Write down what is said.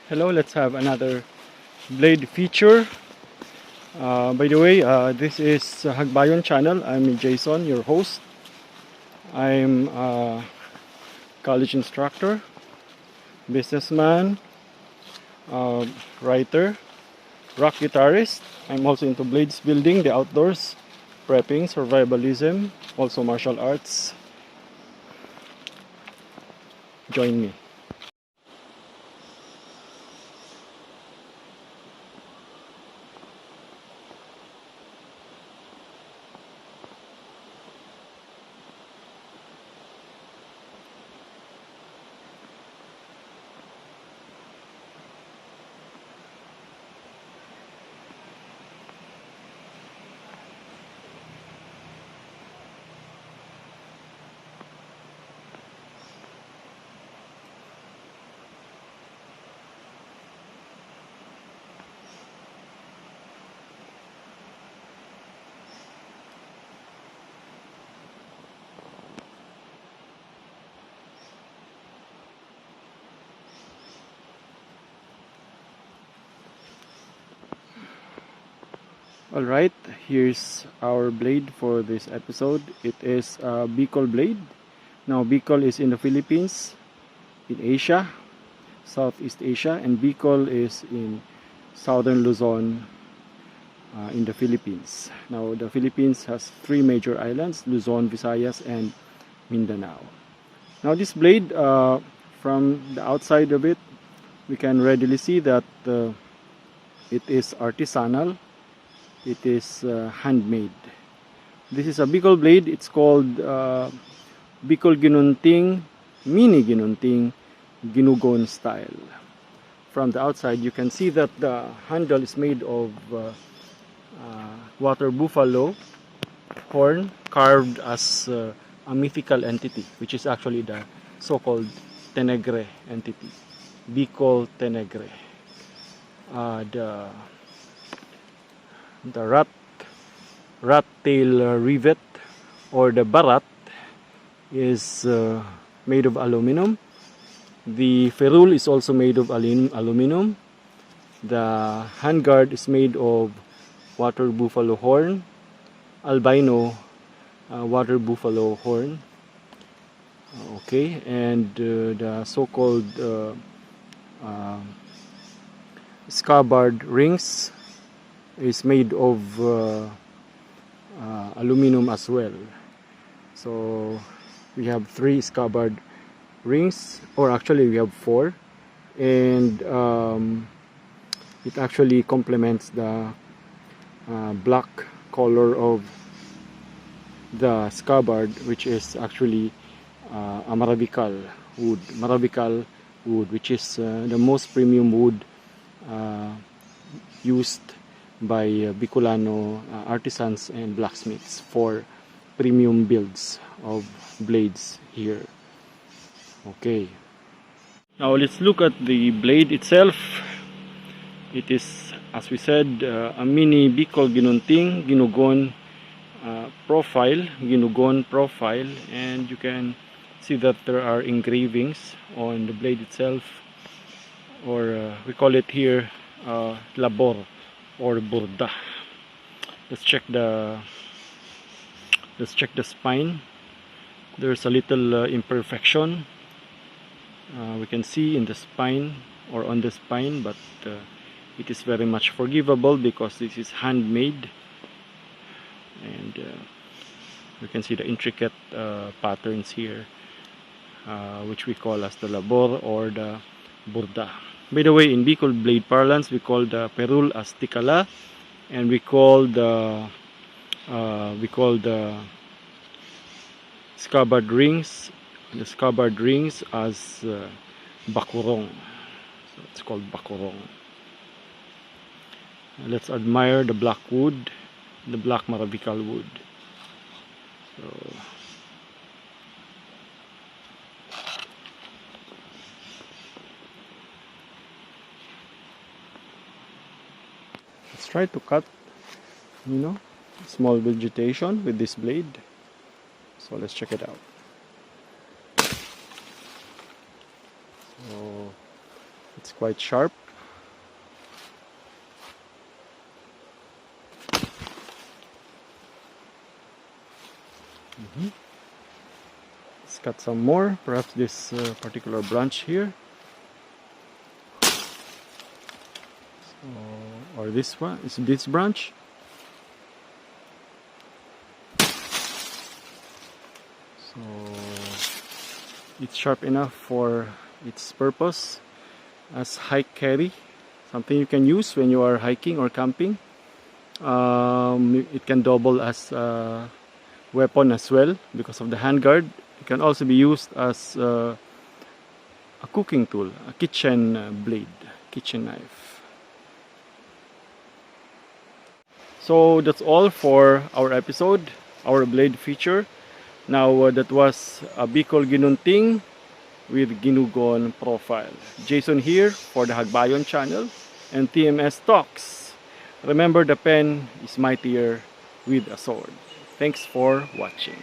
Hello, let's have another blade feature. By the way, this is Hagbayon Channel. I'm Jason, your host. I'm a college instructor, businessman, writer, rock guitarist. I'm also into blades building, the outdoors, prepping, survivalism, also martial arts. Join me. Alright, here's our blade for this episode. It is a Bikol blade. Now Bikol is in the Philippines, in Asia, Southeast Asia, and Bicol is in southern Luzon, in the Philippines. Now the Philippines has three major islands: Luzon, Visayas, and Mindanao. Now this blade, from the outside of it, we can readily see that it is artisanal. It is handmade. This is a Bicol blade. It's called Bicol Ginunting, Mini Ginunting Ginugon style. From the outside, you can see that the handle is made of water buffalo horn carved as a mythical entity, which is actually the so-called Tenegre entity, Bicol Tenegre. The rat tail rivet, or the barat, is made of aluminum. The ferrule is also made of aluminum. The handguard is made of water buffalo horn, albino water buffalo horn. Okay, and the so-called scabbard rings is made of aluminum as well. So we have three scabbard rings, or actually we have four, and it actually complements the black color of the scabbard, which is actually a Maravical wood, which is the most premium wood used by Bicolano artisans and blacksmiths for premium builds of blades here. Okay, now let's look at the blade itself. It is, as we said, a mini Bicol Ginunting Ginugon Ginugon profile, and you can see that there are engravings on the blade itself, or we call it here labor or burda. Let's check the spine. There's a little imperfection we can see in the spine, or on the spine, but it is very much forgivable because this is handmade, and we can see the intricate patterns here, which we call as the labor or the burda. By the way, in Bicol blade parlance, we call the ferrule as tikala, and we call the scabbard rings as bakurong. So it's called bakurong. Let's admire the black wood, the black Maravical wood. So let's try to cut, small vegetation with this blade. So let's check it out. So It's quite sharp. Let's cut some more, perhaps this particular branch here. So, or this one, is this branch. So it's sharp enough for its purpose as hike carry, something you can use when you are hiking or camping. It can double as a weapon as well because of the handguard. It can also be used as a cooking tool, a kitchen blade, kitchen knife. So that's all for our episode, our blade feature. Now that was a Bikol Ginunting with Ginugon profile. Jason here for the Hagbayon Channel and TMS Talks. Remember, the pen is mightier with a sword. Thanks for watching.